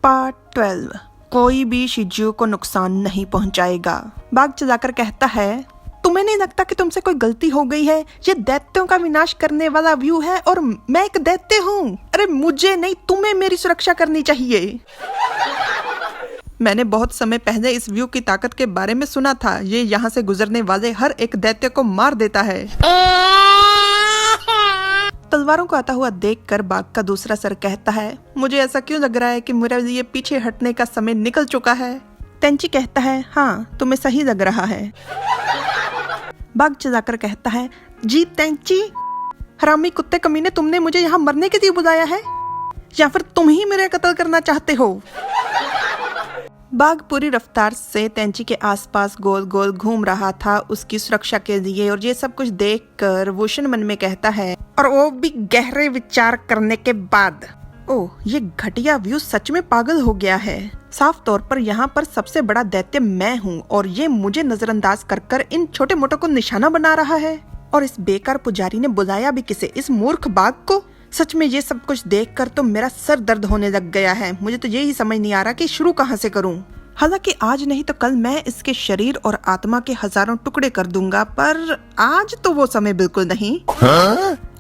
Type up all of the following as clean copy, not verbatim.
Part 12। कोई भी शिजू को नुकसान नहीं पहुंचाएगा। बाघ चलाकर कहता है, तुम्हें नहीं लगता कि तुमसे कोई गलती हो गई है? ये दैत्यों का विनाश करने वाला व्यू है और मैं एक दैत्य हूँ। अरे मुझे नहीं, तुम्हें मेरी सुरक्षा करनी चाहिए। मैंने बहुत समय पहले इस व्यू की ताकत के बारे में सुना था। ये यहाँ से गुजरने वाले हर एक दैत्य को मार देता है। तलवारों को आता हुआ देखकर बाघ का दूसरा सर कहता है, मुझे ऐसा क्यों लग रहा है कि मेरे लिए पीछे हटने का समय निकल चुका है। तेंची कहता है, हाँ तुम्हें सही लग रहा है। बाघ चिल्लाकर कहता है, जी तेंची, हरामी कुत्ते कमीने, तुमने मुझे यहाँ मरने के लिए बुलाया है या फिर तुम ही मेरा कत्ल करना चाहते हो? बाघ पूरी रफ्तार से तेंची के आसपास गोल गोल घूम रहा था उसकी सुरक्षा के लिए, और ये सब कुछ देखकर वुशन मन में कहता है, और वो भी गहरे विचार करने के बाद, ओह ये घटिया व्यू सच में पागल हो गया है। साफ तौर पर यहाँ पर सबसे बड़ा दैत्य मैं हूँ और ये मुझे नजरअंदाज कर इन छोटे मोटों को निशाना बना रहा है। और इस बेकार पुजारी ने बुलाया भी किसे? इस मूर्ख बाघ को। सच में ये सब कुछ देखकर तो मेरा सर दर्द होने लग गया है। मुझे तो यही समझ नहीं आ रहा कि शुरू कहाँ से करूँ। हालांकि आज नहीं तो कल मैं इसके शरीर और आत्मा के हजारों टुकड़े कर दूंगा, पर आज तो वो समय बिल्कुल नहीं।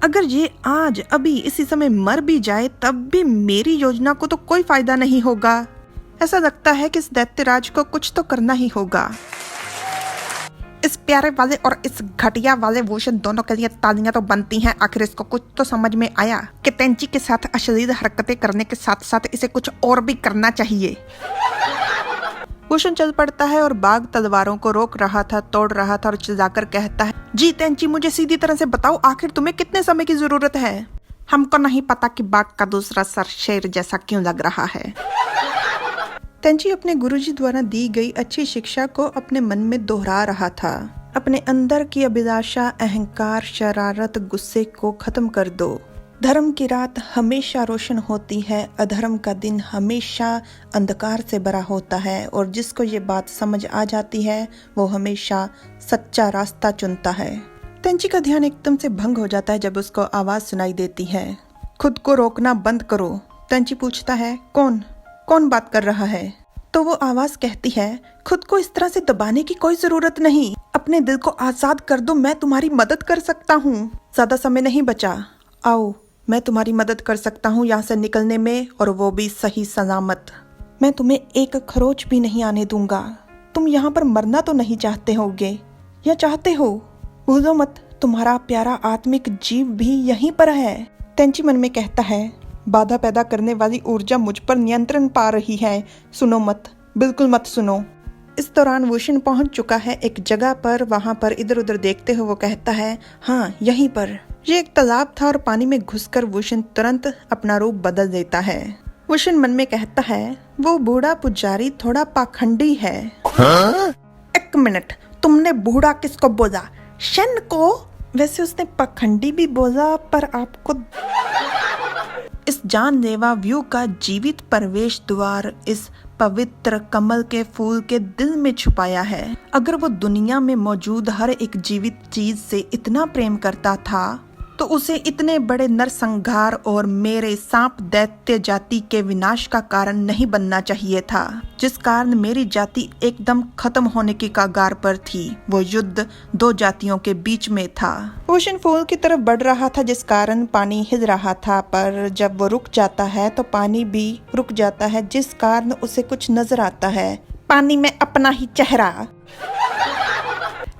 अगर ये आज अभी इसी समय मर भी जाए तब भी मेरी योजना को तो कोई फायदा नहीं होगा। ऐसा लगता है कि इस दैत्यराज को कुछ तो करना ही होगा। इस प्यारे वाले और इस घटिया वाले वोशन दोनों के लिए तालियां तो बनती हैं। आखिर इसको कुछ तो समझ में आया कि तेंची के साथ अश्लील हरकतें करने के साथ साथ इसे कुछ और भी करना चाहिए। वोशन चल पड़ता है और बाघ तलवारों को रोक रहा था, तोड़ रहा था और चिल्लाकर कहता है, जी तेंची, मुझे सीधी तरह से बताओ, आखिर तुम्हें कितने समय की जरूरत है? हमको नहीं पता कि बाघ का दूसरा सर शेर जैसा क्यों लग रहा है। तेंची अपने गुरुजी द्वारा दी गई अच्छी शिक्षा को अपने मन में दोहरा रहा था। अपने अंदर की अभिलाषा, अहंकार, शरारत, गुस्से को खत्म कर दो। धर्म की रात हमेशा रोशन होती है, अधर्म का दिन हमेशा अंधकार से भरा होता है, और जिसको ये बात समझ आ जाती है वो हमेशा सच्चा रास्ता चुनता है। तेंची का ध्यान एकदम से भंग हो जाता है जब उसको आवाज सुनाई देती है, खुद को रोकना बंद करो। तेंची पूछता है, कौन बात कर रहा है? तो वो आवाज कहती है, खुद को इस तरह से दबाने की कोई जरूरत नहीं, अपने दिल को आजाद कर दो, मैं तुम्हारी मदद कर सकता हूँ। ज्यादा समय नहीं बचा, आओ मैं तुम्हारी मदद कर सकता हूँ यहाँ से निकलने में, और वो भी सही सलामत। मैं तुम्हें एक खरोच भी नहीं आने दूंगा। तुम यहाँ पर मरना तो नहीं चाहते होगे, या चाहते हो? भूलो मत, तुम्हारा प्यारा आत्मिक जीव भी यहीं पर है। तेंची मन में कहता है, बाधा पैदा करने वाली ऊर्जा मुझ पर नियंत्रण पा रही है, सुनो मत, बिल्कुल मत सुनो। इस दौरान वुशन पहुंच चुका है एक जगह पर। वहां पर इधर उधर देखते हुए वो कहता है, हाँ यहीं पर। ये एक तालाब था और पानी में घुसकर वुशन तुरंत अपना रूप बदल देता है। वुशन मन में कहता है, वो बूढ़ा पुजारी थोड़ा पाखंडी है। एक मिनट, तुमने बूढ़ा किसको बोला? शन को? वैसे उसने पाखंडी भी बोला, पर आपको इस जानलेवा व्यू का जीवित प्रवेश द्वार इस पवित्र कमल के फूल के दिल में छुपाया है। अगर वो दुनिया में मौजूद हर एक जीवित चीज से इतना प्रेम करता था तो उसे इतने बड़े नरसंहार और मेरे सांप दैत्य जाति के विनाश का कारण नहीं बनना चाहिए था, जिस कारण मेरी जाति एकदम खत्म होने की कगार पर थी। वो युद्ध दो जातियों के बीच में था। वुशन फूल की तरफ बढ़ रहा था जिस कारण पानी हिल रहा था, पर जब वो रुक जाता है तो पानी भी रुक जाता है, जिस कारण उसे कुछ नजर आता है, पानी में अपना ही चेहरा।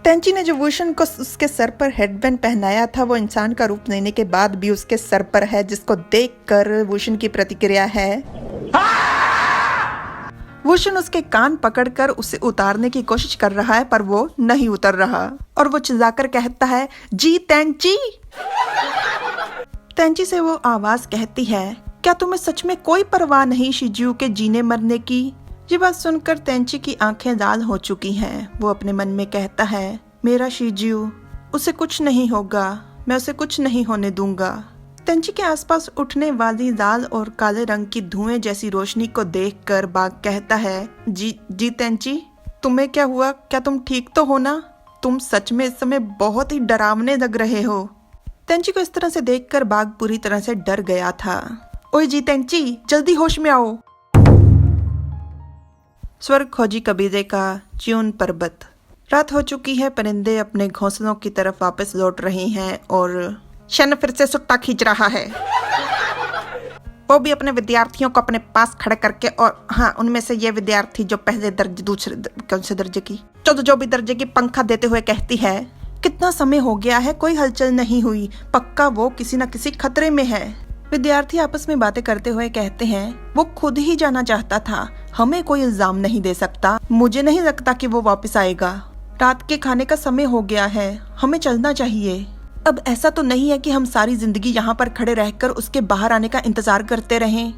तेंची ने जो वुशन को उसके सर पर हेडबैंड पहनाया था वो इंसान का रूप लेने के बाद भी उसके सर पर है, जिसको देखकर वुशन की प्रतिक्रिया है, वुशन उसके कान पकड़कर उसे उतारने की कोशिश कर रहा है, पर वो नहीं उतर रहा, और वो चिल्लाकर कहता है, जी तेंची। तेंची से वो आवाज कहती है, क्या तुम्हें सच में कोई परवाह नहीं शिजू के जीने मरने की? ये बात सुनकर तेंची की आंखें लाल हो चुकी हैं। वो अपने मन में कहता है, मेरा शिजू, उसे कुछ नहीं होगा, मैं उसे कुछ नहीं होने दूंगा। तेंची के आसपास उठने वाली लाल और काले रंग की धुएं जैसी रोशनी को देखकर बाघ कहता है, जी तेंची, तुम्हें क्या हुआ? क्या तुम ठीक तो हो ना? तुम सच में इस समय बहुत ही डरावने लग रहे हो। तेंची को इस तरह से देखकर बाघ पूरी तरह से डर गया था। ओए जी तेंची, जल्दी होश में आओ। स्वर्ग खोजी कबीले का च्यून पर्वत। रात हो चुकी है, परिंदे अपने घोंसलों की तरफ वापस लौट रहे हैं और शन फिर से सुट्टा खींच रहा है, वो भी अपने विद्यार्थियों को अपने पास खड़े करके। और हाँ, उनमें से ये विद्यार्थी जो पहले दर्जे, दूसरे कौन से दर्जे की, जो भी दर्जे की पंखा देते हुए कहती है, कितना समय हो गया है, कोई हलचल नहीं हुई, पक्का वो किसी न किसी खतरे में है। विद्यार्थी आपस में बातें करते हुए कहते हैं, वो खुद ही जाना चाहता था, हमें कोई इल्जाम नहीं दे सकता, मुझे नहीं लगता कि वो वापस आएगा। रात के खाने का समय हो गया है, हमें चलना चाहिए। अब ऐसा तो नहीं है कि हम सारी जिंदगी यहाँ पर खड़े रहकर उसके बाहर आने का इंतजार करते रहें।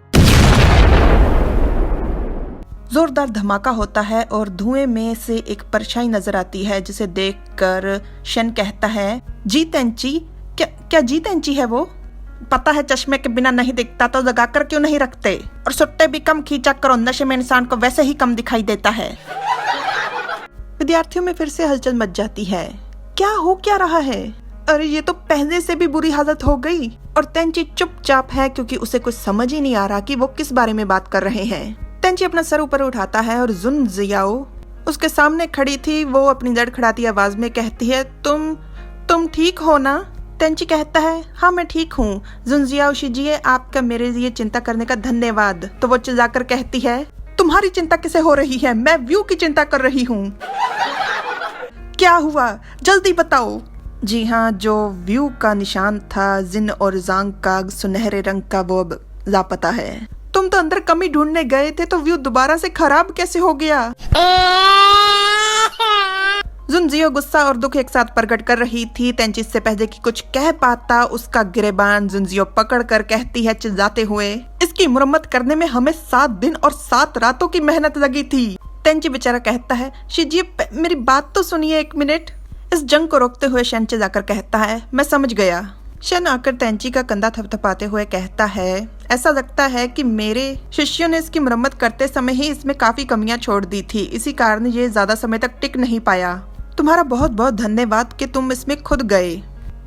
जोरदार धमाका होता है और धुएं में से एक परछाई नजर आती है, जिसे देखकर शन कहता है, जी तेंची, क्या जी तेंची है वो? पता है चश्मे के बिना नहीं दिखता तो लगाकर क्यों नहीं रखते? और सुट्टे भी कम खींचा करो, नशे में इंसान को वैसे ही कम दिखाई देता है। विद्यार्थियों में फिर से हलचल मच जाती है, क्या रहा है? अरे ये तो पहले से भी बुरी हालत हो गई। और तेंची चुपचाप है क्योंकि उसे कुछ समझ ही नहीं आ रहा कि वो किस बारे में बात कर रहे हैं। तेंची अपना सर ऊपर उठाता है और जुन जियाओ उसके सामने खड़ी थी, वो अपनी लड़खड़ाती आवाज में कहती है, तुम ठीक हो ना? तेंची कहता है, हाँ मैं ठीक हूँ। जुन जियाओ शिजिए, आपका मेरे लिए चिंता करने का धन्यवाद। तो वो चिल्लाकर कहती है, तुम्हारी चिंता किसे हो रही है? मैं व्यू की चिंता कर रही हूँ। क्या हुआ, जल्दी बताओ। जी हाँ, जो व्यू का निशान था जिन और जांग का सुनहरे रंग का, वो अब लापता है। तुम तो अंदर कमी ढूंढने गए थे, तो व्यू दोबारा से खराब कैसे हो गया? जुनजियो गुस्सा और दुख एक साथ प्रकट कर रही थी। तेंची से पहले कि कुछ कह पाता, उसका गिरेबान जुनजियो पकड़कर कहती है चिल्लाते हुए, इसकी मुरम्मत करने में हमें 7 दिन और 7 रातों की मेहनत लगी थी। तेंची बेचारा कहता है, शिजिए मेरी बात तो सुनिए 1 मिनट। इस जंग को रोकते हुए शन चिल्लाकर कहता है, मैं समझ गया। शन आकर तेंची का कंधा थपथपाते हुए कहता है, ऐसा लगता है कि मेरे शिष्यों ने इसकी मरम्मत करते समय ही इसमें काफी कमियां छोड़ दी थी, इसी कारण ये ज्यादा समय तक टिक नहीं पाया। तुम्हारा बहुत बहुत धन्यवाद कि तुम इसमें खुद गए,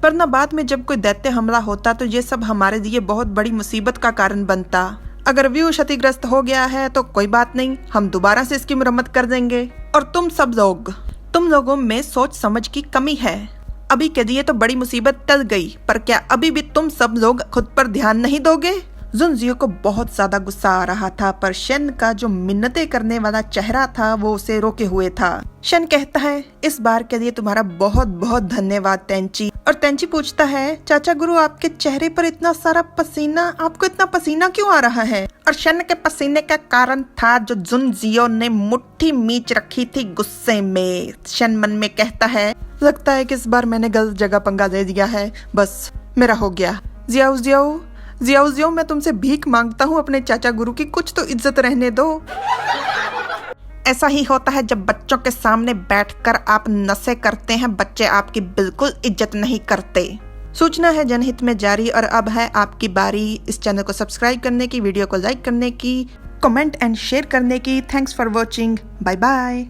वरना बाद में जब कोई दैत्य हमला होता तो ये सब हमारे लिए बहुत बड़ी मुसीबत का कारण बनता। अगर व्यू क्षतिग्रस्त हो गया है तो कोई बात नहीं, हम दोबारा से इसकी मरम्मत कर देंगे। और तुम लोगों में सोच समझ की कमी है। अभी के लिए तो बड़ी मुसीबत टल गई, पर क्या अभी भी तुम सब लोग खुद पर ध्यान नहीं दोगे? जुनजियो को बहुत ज्यादा गुस्सा आ रहा था, पर शन का जो मिन्नतें करने वाला चेहरा था वो उसे रोके हुए था। शन कहता है, इस बार के लिए तुम्हारा बहुत बहुत धन्यवाद तेंची। और तेंची पूछता है, चाचा गुरु आपके चेहरे पर इतना सारा पसीना, आपको इतना पसीना क्यों आ रहा है? और शन के पसीने का कारण था जो जुनजियो ने मुट्ठी मींच रखी थी गुस्से में। शन मन में कहता है, लगता है कि इस बार मैंने गलत जगह पंगा दे दिया है, बस मेरा हो गया। जियाओ, मैं तुमसे भीख मांगता हूँ, अपने चाचा गुरु की कुछ तो इज्जत रहने दो। ऐसा ही होता है जब बच्चों के सामने बैठकर आप नशे करते हैं, बच्चे आपकी बिल्कुल इज्जत नहीं करते। सूचना है जनहित में जारी। और अब है आपकी बारी इस चैनल को सब्सक्राइब करने की, वीडियो को लाइक करने की, कमेंट एंड शेयर करने की। Thanks for watching, bye bye.